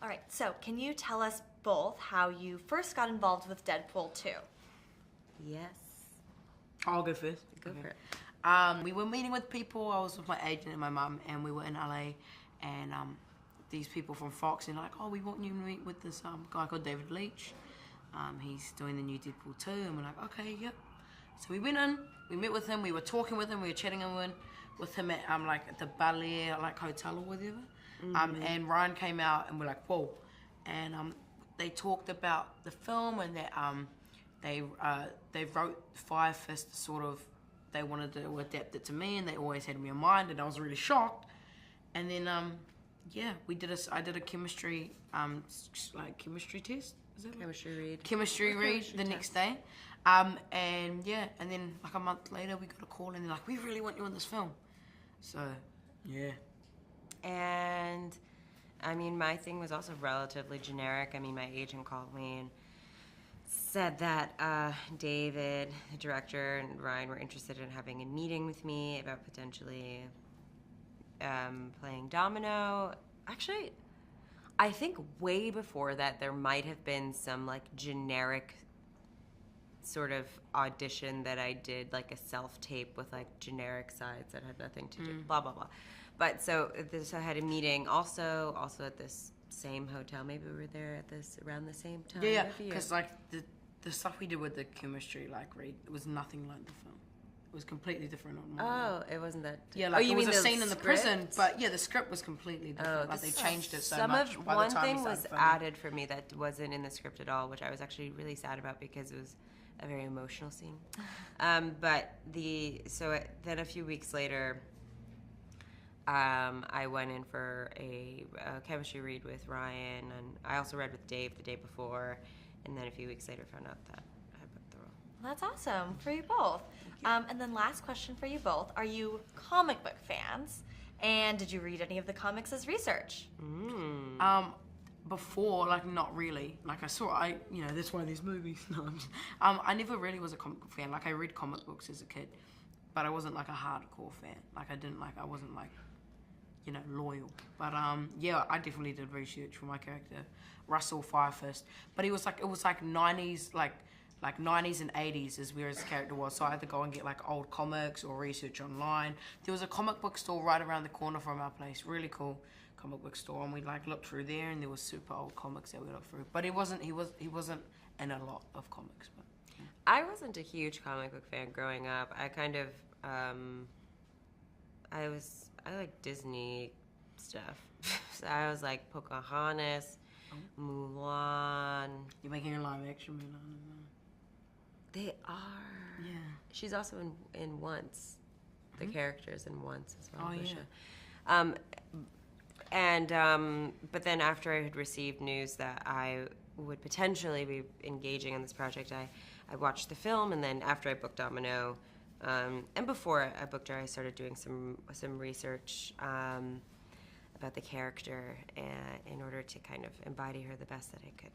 All right, so can you tell us both how you first got involved with Deadpool 2? Yes. I'll go first. Go for it. We were meeting with people. I was with my agent and my mum, and we were in LA, and these people from Fox, and like, oh, we want you to meet with this guy called David Leitch. He's doing the new Deadpool 2, and we're like, okay, yep. So we went in, we met with him, we were talking with him, we were chatting with him at like at the Bel Air like hotel or whatever. And Ryan came out, and we're like, whoa. And they talked about the film, and that they wrote Firefist sort of. They wanted to adapt it to me, and they always had me in mind, and I was really shocked. And then yeah, I did a chemistry chemistry test. Is it Chemistry read. Chemistry read the next day. And yeah, and then like a month later we got a call, and they're like, we really want you in this film. So yeah. And I mean, my thing was also relatively generic. I mean, my agent called me and said that David, the director, and Ryan were interested in having a meeting with me about potentially playing Domino. Actually, I think way before that there might have been some like generic sort of audition that I did, like a self-tape with like generic sides that had nothing to do, blah, blah, blah. But so I had a meeting also at this same hotel. Maybe we were there at around the same time. Yeah, because like the stuff we did with the chemistry read, it was nothing like the film. It was completely different. Oh, it wasn't that. Yeah, like you it was mean a the scene in the script? prison, but yeah, the script was completely different. Like they changed it so much. By One the time thing we was started filming. added for me that wasn't in the script at all, which I was actually really sad about because it was a very emotional scene. But then a few weeks later, I went in for a chemistry read with Ryan, and I also read with Dave the day before, and then a few weeks later found out that I booked the role. Well, that's awesome for you both. And then last question for you both. Are you comic book fans? And did you read any of the comics as research? Before, like, not really. Like, that's one of these movies. No, I never really was a comic book fan. Like, I read comic books as a kid, but I wasn't, like, a hardcore fan. Like, I wasn't, like, loyal. But, yeah, I definitely did research for my character, Russell Firefist. But it was, like, 90s, like 90s and 80s is where his character was. So I had to go and get, like, old comics or research online. There was a comic book store right around the corner from our place. Really cool comic book store, and we like looked through there, and there was super old comics that we looked through. But he wasn't in a lot of comics. But yeah. I wasn't a huge comic book fan growing up. I kind of I like Disney stuff. So I was like Pocahontas, Mulan. You're making a live action Mulan. They are. Yeah. She's also in Once. The characters in Once as well. Oh yeah. But then after I had received news that I would potentially be engaging in this project, I watched the film, and then after I booked Domino, and before I booked her, I started doing some research about the character in order to kind of embody her the best that I could.